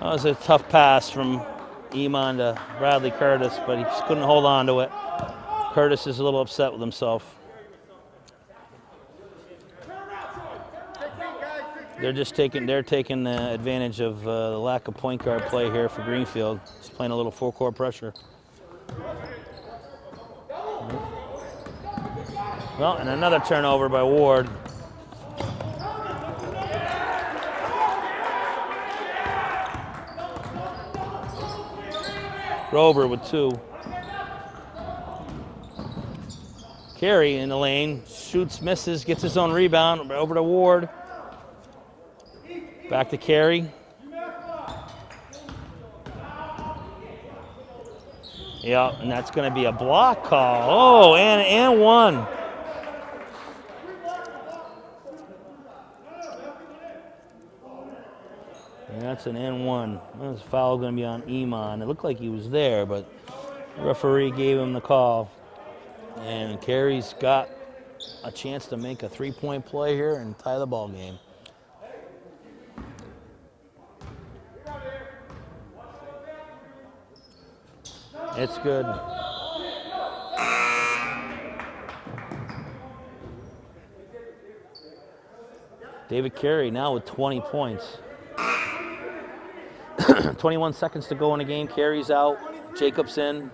That was a tough pass from Iman to Bradley Curtis, but he just couldn't hold on to it. Curtis is a little upset with himself. They're taking advantage of the lack of point guard play here for Greenfield. Just playing a little full court pressure. Well, and another turnover by Ward. Grover with 2. Carey in the lane, shoots, misses, gets his own rebound, over to Ward. Back to Carey. Yeah, and that's going to be a block call. Oh, and 1. And that's an N1. This foul going to be on Iman. It looked like he was there, but the referee gave him the call. And Carey's got a chance to make a 3-point play here and tie the ball game. It's good. David Carey now with 20 points. 21 seconds to go in the game. Carey's out. Jacobs in.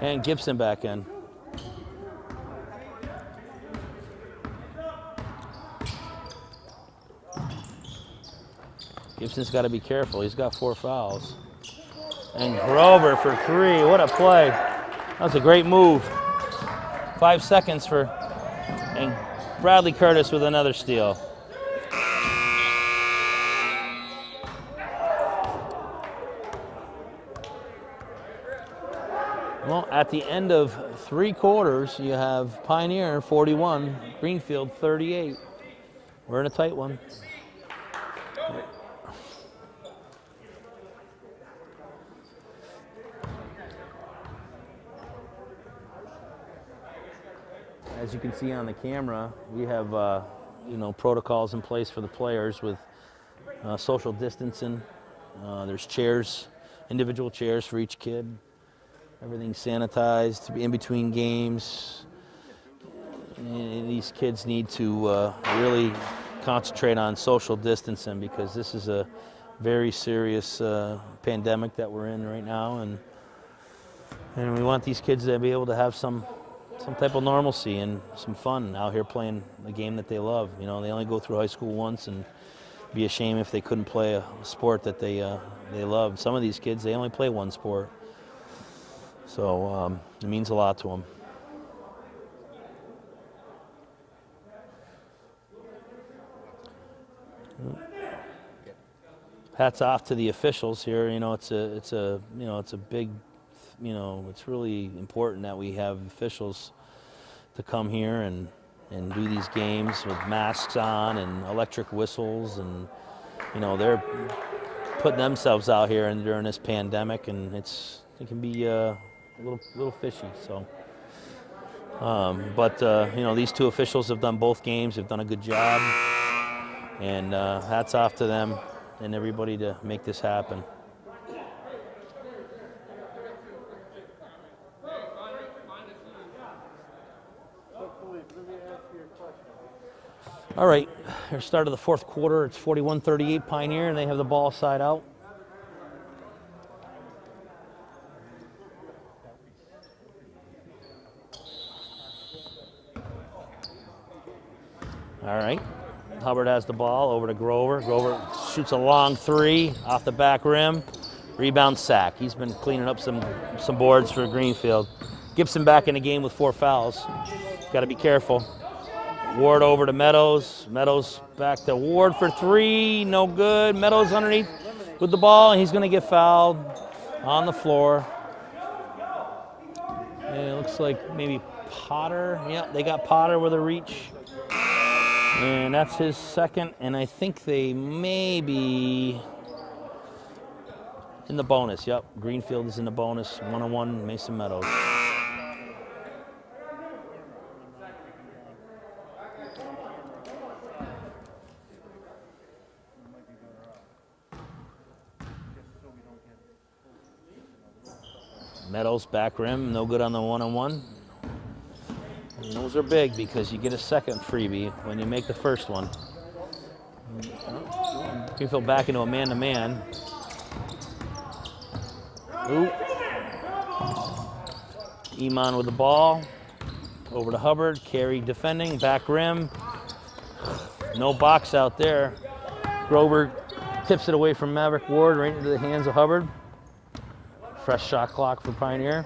And Gibson back in. Gibson's got to be careful. He's got 4 fouls. And Grover for 3. What a play. That was a great move. 5 seconds for, and Bradley Curtis with another steal. Well, at the end of 3 quarters, you have Pioneer 41, Greenfield 38. We're in a tight one. As you can see on the camera, we have protocols in place for the players with social distancing. There's chairs, individual chairs for each kid. Everything's sanitized to be in between games. And these kids need to really concentrate on social distancing because this is a very serious pandemic that we're in right now, and we want these kids to be able to have some type of normalcy and some fun out here playing the game that they love. You know, they only go through high school once, and it'd be a shame if they couldn't play a sport that they love. Some of these kids, they only play one sport. So it means a lot to them. Hats off to the officials here. You know, it's a big, it's really important that we have officials to come here and do these games with masks on and electric whistles, and they're putting themselves out here and during this pandemic, and it can be a little fishy. So, but these 2 officials have done both games. They've done a good job, and hats off to them and everybody to make this happen. All right, our start of the fourth quarter. It's 41-38 Pioneer, and they have the ball side out. All right, Hubbard has the ball over to Grover. Grover shoots a long three off the back rim. Rebound sack. He's been cleaning up some boards for Greenfield. Gibson back in the game with 4 fouls. Got to be careful. Ward over to Meadows. Meadows back to Ward for 3. No good. Meadows underneath with the ball, and he's going to get fouled on the floor. And it looks like maybe Potter. Yeah, they got Potter with a reach. And that's his second, and I think they may be in the bonus. Yep, Greenfield is in the bonus. 1-on-1, Mason Meadows. Meadows back rim, no good on the 1-on-1. And those are big because you get a second freebie when you make the first one. Greenfield back into a man-to-man. Ooh. Iman with the ball. Over to Hubbard. Carey defending. Back rim. No box out there. Grover tips it away from Maverick Ward right into the hands of Hubbard. Fresh shot clock for Pioneer.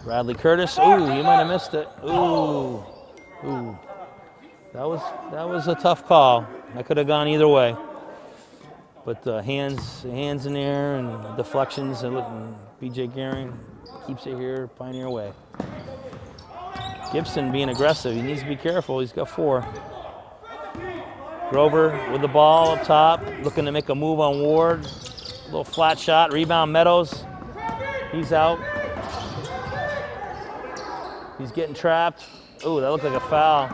Bradley Curtis. Ooh, he might have missed it. Ooh. Ooh. That was a tough call. That could have gone either way. But hands in the air and deflections, and BJ Gehring keeps it here, Pioneer way. Gibson being aggressive. He needs to be careful. He's got 4. Grover with the ball up top, looking to make a move on Ward. A little flat shot. Rebound Meadows. He's out. He's getting trapped. Ooh, that looked like a foul.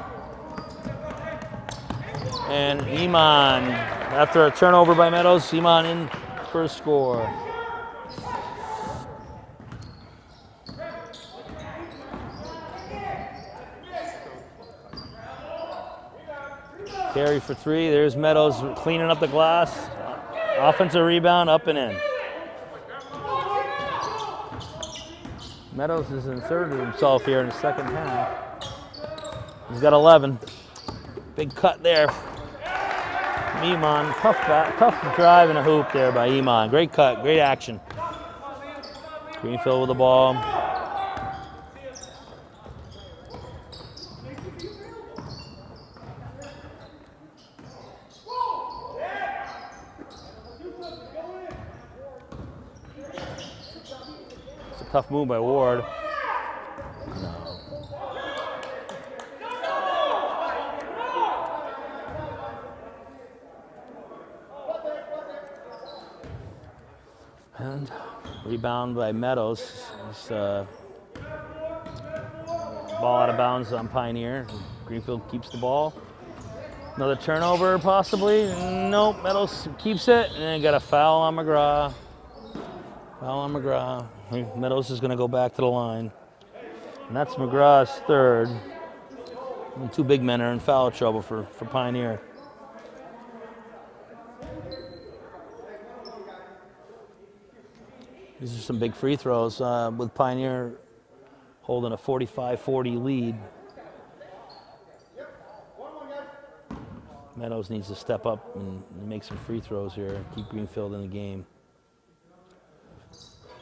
And Iman, after a turnover by Meadows, Iman in for a score. Carey for 3. There's Meadows cleaning up the glass. Offensive rebound, up and in. Meadows has inserted himself here in the second half. He's got 11. Big cut there. Iman, tough drive and a hoop there by Iman. Great cut, great action. Greenfield with the ball. It's a tough move by Ward. No. And rebound by Meadows. He's, ball out of bounds on Pioneer. Greenfield keeps the ball. Another turnover possibly. Nope, Meadows keeps it. And then got a foul on McGraw. Foul on McGraw. Meadows is going to go back to the line. And that's McGraw's third. And 2 big men are in foul trouble for Pioneer. These are some big free throws with Pioneer holding a 45-40 lead. Meadows needs to step up and make some free throws here, keep Greenfield in the game.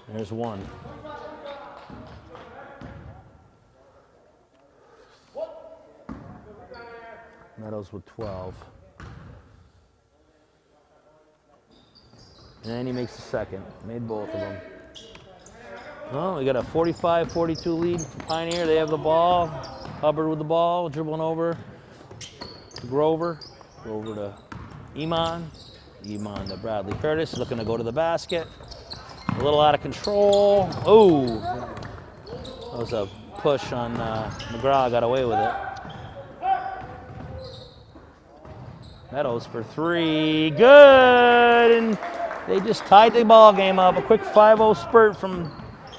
There's one. Meadows with 12. And then he makes the second. Made both of them. Well, we got a 45-42 lead for Pioneer. They have the ball. Hubbard with the ball, dribbling over to Grover. Over to Iman. Iman to Bradley Curtis, looking to go to the basket. A little out of control. Oh, that was a push on McGraw. Got away with it. Meadows for 3, good! And they just tied the ball game up. A quick 5-0 spurt from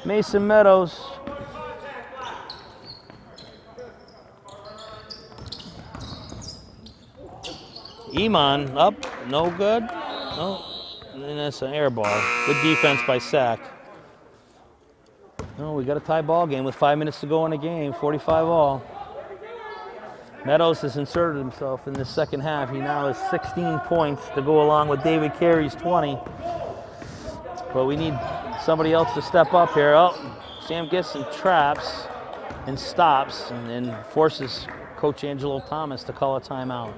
Mason Meadows. Iman up, no good. No, and that's an air ball. Good defense by Sack. No, we got a tie ball game with 5 minutes to go in the game, 45 all. Meadows has inserted himself in the second half. He now has 16 points to go along with David Carey's 20. But we need somebody else to step up here. Oh, Sam Gibson traps and stops and then forces Coach Angelo Thomas to call a timeout.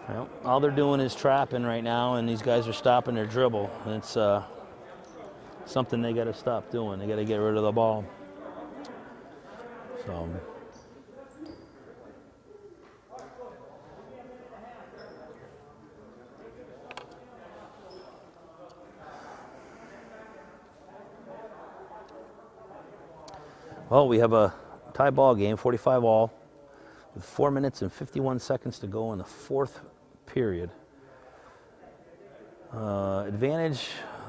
Well, all they're doing is trapping right now, and these guys are stopping their dribble. And it's something they got to stop doing. They got to get rid of the ball. So. Well, we have a tie ball game, 45 all, with 4 minutes and 51 seconds to go in the fourth period. A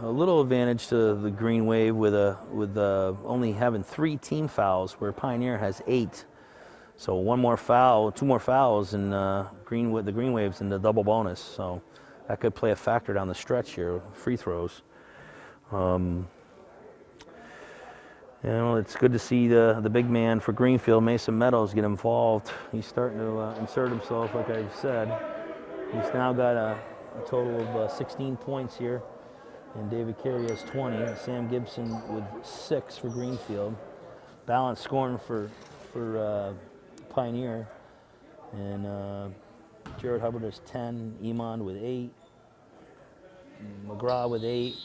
little advantage to the Green Wave with only having 3 team fouls, where Pioneer has 8. So 1 more foul, 2 more fouls, and the Green Waves in the double bonus. So that could play a factor down the stretch here, free throws. You know, it's good to see the big man for Greenfield, Mason Meadows, get involved. He's starting to insert himself, like I said. He's now got a total of 16 points here, and David Carey has 20. Sam Gibson with 6 for Greenfield. Balanced scoring for Pioneer, and Jared Hubbard has 10. Iman with 8. McGraw with 8.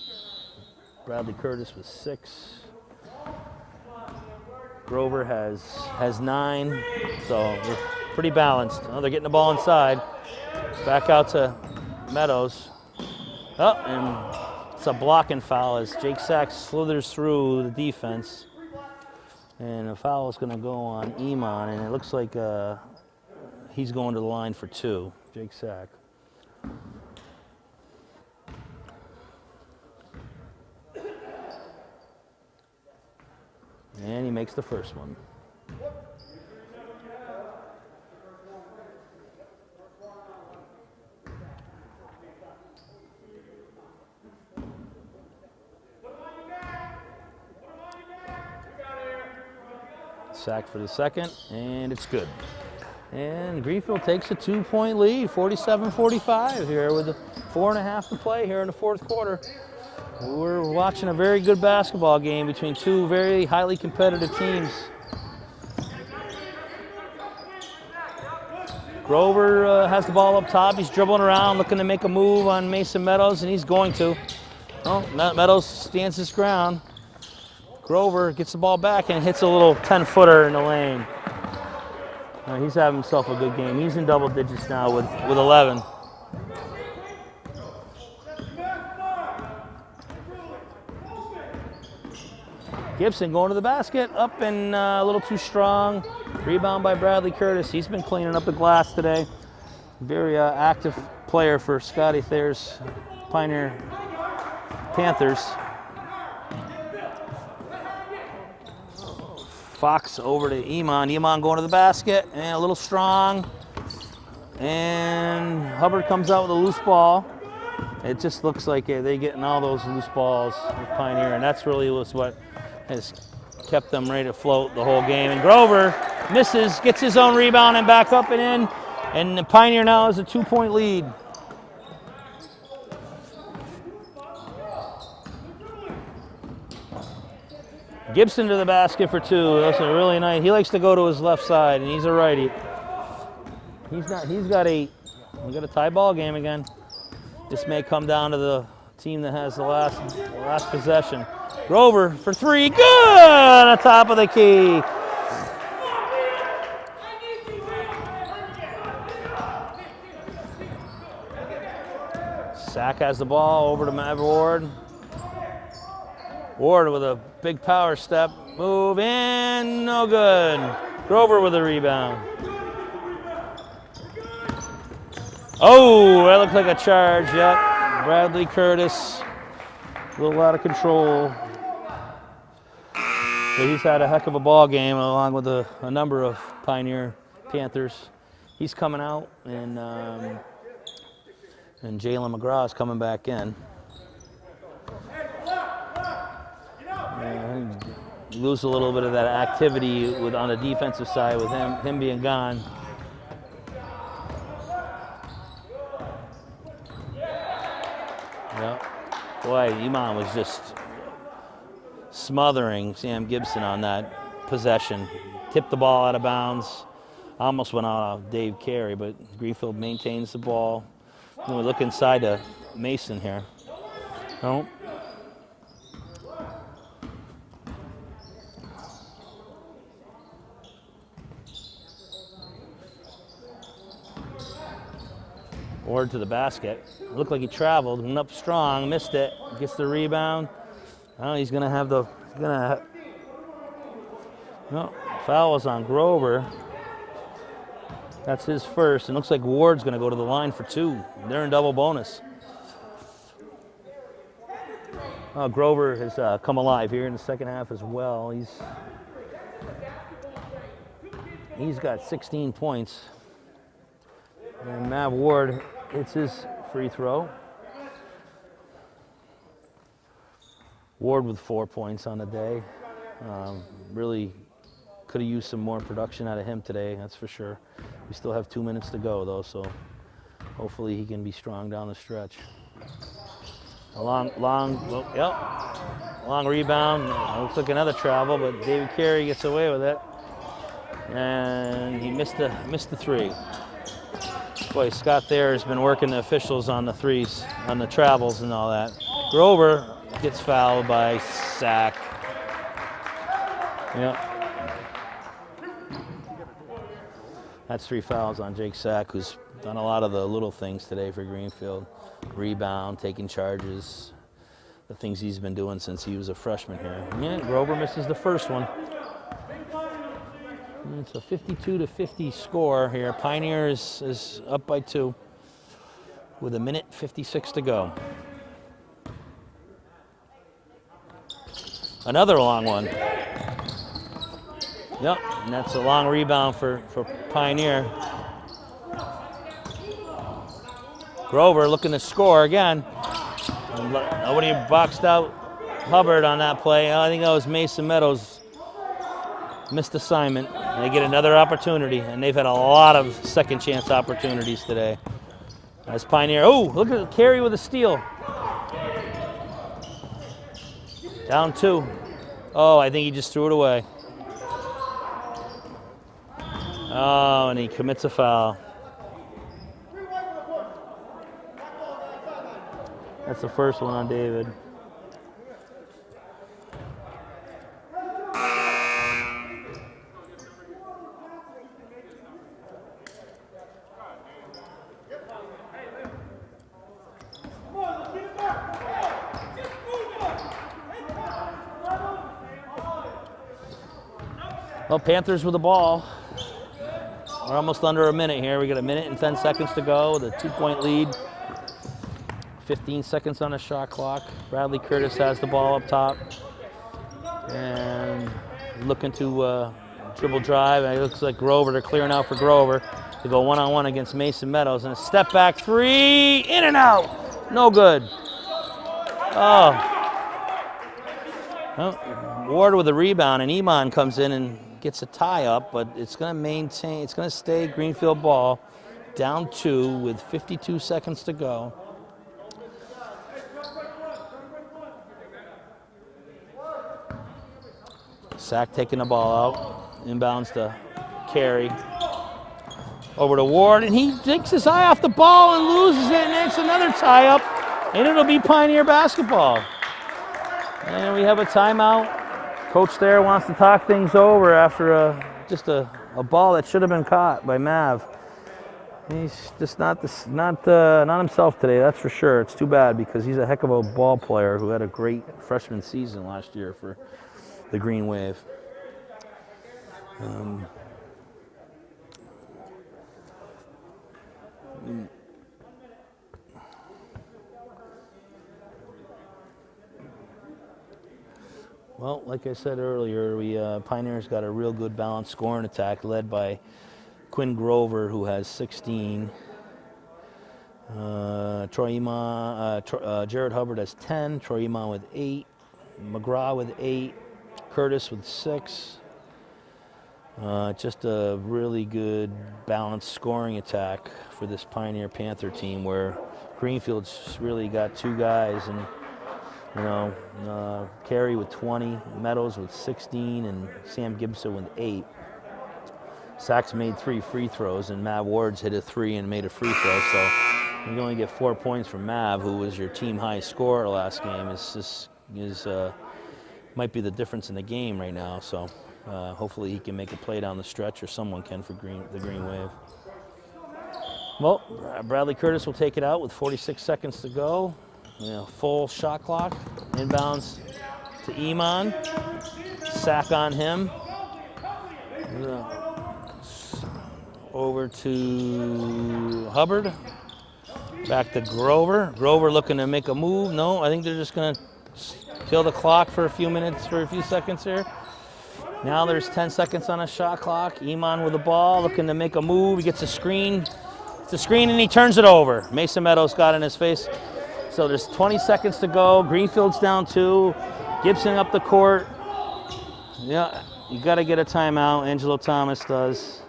Bradley Curtis with 6. Grover has 9, so they're pretty balanced. Oh, they're getting the ball inside. Back out to Meadows. Oh, and it's a blocking foul as Jake Sachs slithers through the defense. And a foul is going to go on Iman, and it looks like he's going to the line for 2, Jake Sachs. And he makes the first one. Sack for the second, and it's good. And Greenfield takes a 2-point lead, 47-45 here with 4.5 to play here in the fourth quarter. We're watching a very good basketball game between 2 very highly competitive teams. Grover has the ball up top. He's dribbling around, looking to make a move on Mason Meadows, and he's going to. Oh, Meadows stands his ground. Grover gets the ball back and hits a little 10-footer in the lane. He's having himself a good game. He's in double digits now with 11. Gibson going to the basket, up and a little too strong. Rebound by Bradley Curtis. He's been cleaning up the glass today. Very active player for Scotty Thayer's Pioneer Panthers. Fox over to Iman. Iman going to the basket and a little strong. And Hubbard comes out with a loose ball. It just looks like they're getting all those loose balls with Pioneer, and that's really what has kept them ready to float the whole game. And Grover misses, gets his own rebound and back up and in. And the Pioneer now has a 2-point lead. Gibson to the basket for 2. That's a really nice. He likes to go to his left side, and he's a righty. He's got 8. We got a tie ball game again. This may come down to the team that has the last possession. Grover for 3, good on the top of the key. Sack has the ball over to Matt Ward. Ward with a big power step, move in, no good. Grover with a rebound. Oh, that looked like a charge. Yep. Bradley Curtis, a little out of control. But he's had a heck of a ball game along with a number of Pioneer Panthers. He's coming out, and Jalen McGraw is coming back in. And you lose a little bit of that activity on the defensive side with him being gone. Yep. Boy, Iman was just smothering Sam Gibson on that possession. Tipped the ball out of bounds. Almost went out of Dave Carey, but Greenfield maintains the ball. And we look inside to Mason here. No. Ward to the basket. Looked like he traveled, went up strong, missed it, gets the rebound. Oh, he's gonna have the, no, foul was on Grover. That's his first, and looks like Ward's gonna go to the line for two. They're in double bonus. Oh, Grover has come alive here in the second half as well. He's got 16 points. And Mav Ward hits his free throw. Ward with 4 points on the day. Really could have used some more production out of him today, that's for sure. We still have 2 minutes to go though, so hopefully he can be strong down the stretch. A long rebound. Looks like another travel, but David Carey gets away with it. And he missed the three. Boy, Scott Thayer has been working the officials on the threes, on the travels and all that. Grover gets fouled by Sack. Yep. That's 3 fouls on Jake Sack, who's done a lot of the little things today for Greenfield. Rebound, taking charges, the things he's been doing since he was a freshman here. Yeah, Grover misses the first one. It's a 52-50 score here. Pioneer is up by 2 with 1:56 to go. Another long one. Yep, and that's a long rebound for Pioneer. Grover looking to score again. Nobody boxed out Hubbard on that play. I think that was Mason Meadows. Missed assignment. They get another opportunity, and they've had a lot of second chance opportunities today. As Pioneer, oh, look at Carey with a steal. Down 2. Oh, I think he just threw it away. Oh, and he commits a foul. That's the first one on David. Well, Panthers with the ball. We're almost under a minute here. We got 1 minute and 10 seconds to go with a 2-point lead. 15 seconds on the shot clock. Bradley Curtis has the ball up top. And looking to dribble drive. And it looks like Grover, they're clearing out for Grover to go one-on-one against Mason Meadows. And a step back 3, in and out. No good. Oh. Well, Ward with a rebound, and Iman comes in and gets a tie up, but it's going to stay Greenfield ball, down 2 with 52 seconds to go. Sack taking the ball out, inbounds to Carey. Over to Ward, and he takes his eye off the ball and loses it, and it's another tie up, and it'll be Pioneer basketball. And we have a timeout. Coach there wants to talk things over after just a ball that should have been caught by Mav. He's just not himself today, that's for sure. It's too bad because he's a heck of a ball player who had a great freshman season last year for the Green Wave. Well, like I said earlier, we Pioneers got a real good balanced scoring attack led by Quinn Grover, who has 16. Jared Hubbard has 10. Troy Iman with 8. McGraw with 8. Curtis with 6. Just a really good balanced scoring attack for this Pioneer Panther team, where Greenfield's really got 2 guys, and Carey with 20, Meadows with 16, and Sam Gibson with 8. Sachs made 3 free throws, and Mav Ward's hit a 3 and made a free throw. So you only get 4 points from Mav, who was your team high scorer last game. Might be the difference in the game right now. So hopefully he can make a play down the stretch, or someone can for the Green Wave. Well, Bradley Curtis will take it out with 46 seconds to go. Full shot clock. Inbounds to Iman. Sack on him. Over to Hubbard. Back to Grover. Grover looking to make a move. No, I think they're just going to kill the clock for a few minutes, for a few seconds here. Now there's 10 seconds on a shot clock. Iman with the ball, looking to make a move. He gets a screen. It's a screen and he turns it over. Mason Meadows got in his face. So there's 20 seconds to go. Greenfield's down 2. Gibson up the court. Yeah, you got to get a timeout. Angelo Thomas does.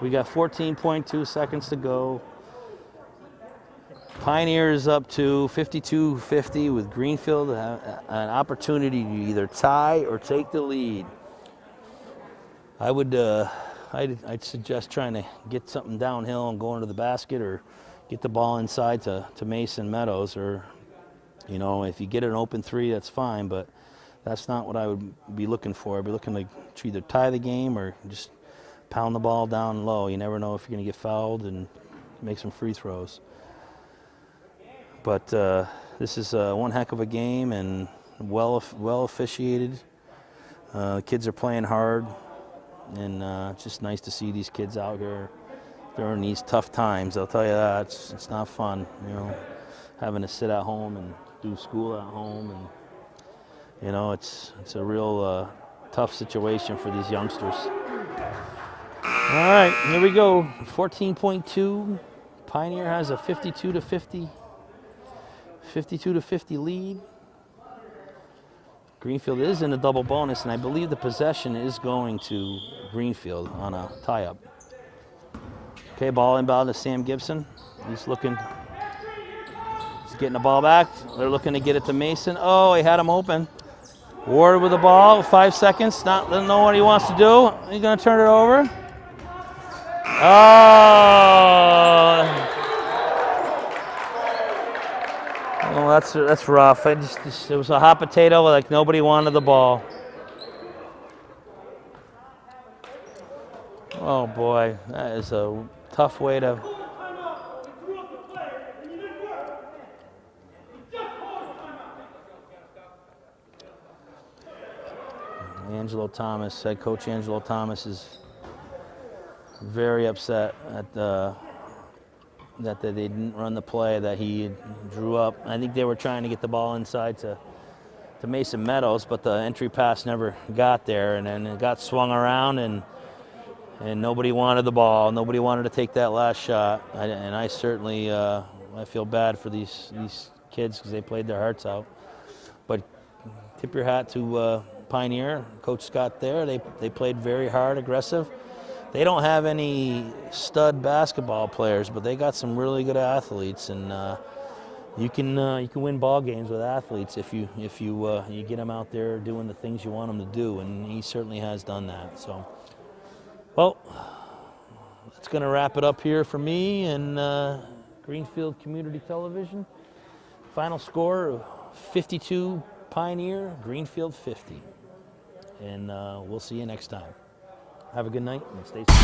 We got 14.2 seconds to go. Pioneers up to 52-50 with Greenfield an opportunity to either tie or take the lead. I'd suggest trying to get something downhill and go into the basket, or get the ball inside to Mason Meadows, or if you get an open 3, that's fine, but that's not what I would be looking for. I'd be looking to either tie the game or just pound the ball down low. You never know if you're going to get fouled and make some free throws. But this is one heck of a game, and well officiated. The kids are playing hard, and it's just nice to see these kids out here during these tough times. I'll tell you that it's not fun, having to sit at home and do school at home, and it's a real tough situation for these youngsters. All right, here we go. 14.2. Pioneer has a 52-50 lead. Greenfield is in a double bonus, and I believe the possession is going to Greenfield on a tie-up. Okay, ball inbound to Sam Gibson. He's getting the ball back. They're looking to get it to Mason. Oh, he had him open. Ward with the ball, 5 seconds. Doesn't know what he wants to do. He's going to turn it over. Oh. Well, that's rough. It was a hot potato, like nobody wanted the ball. Oh boy, that is a tough way to. Angelo Thomas, head coach Angelo Thomas, is very upset at that they didn't run the play that he drew up. I think they were trying to get the ball inside to Mason Meadows, but the entry pass never got there, and then it got swung around, and nobody wanted the ball. Nobody wanted to take that last shot, and I certainly I feel bad for these kids because they played their hearts out. But tip your hat to Pioneer, Coach Scott there. They played very hard, aggressive. They don't have any stud basketball players, but they got some really good athletes, and you can win ball games with athletes if you get them out there doing the things you want them to do, and he certainly has done that. So, well, that's going to wrap it up here for me and Greenfield Community Television. Final score: 52 Pioneer, Greenfield 50, and we'll see you next time. Have a good night and stay safe.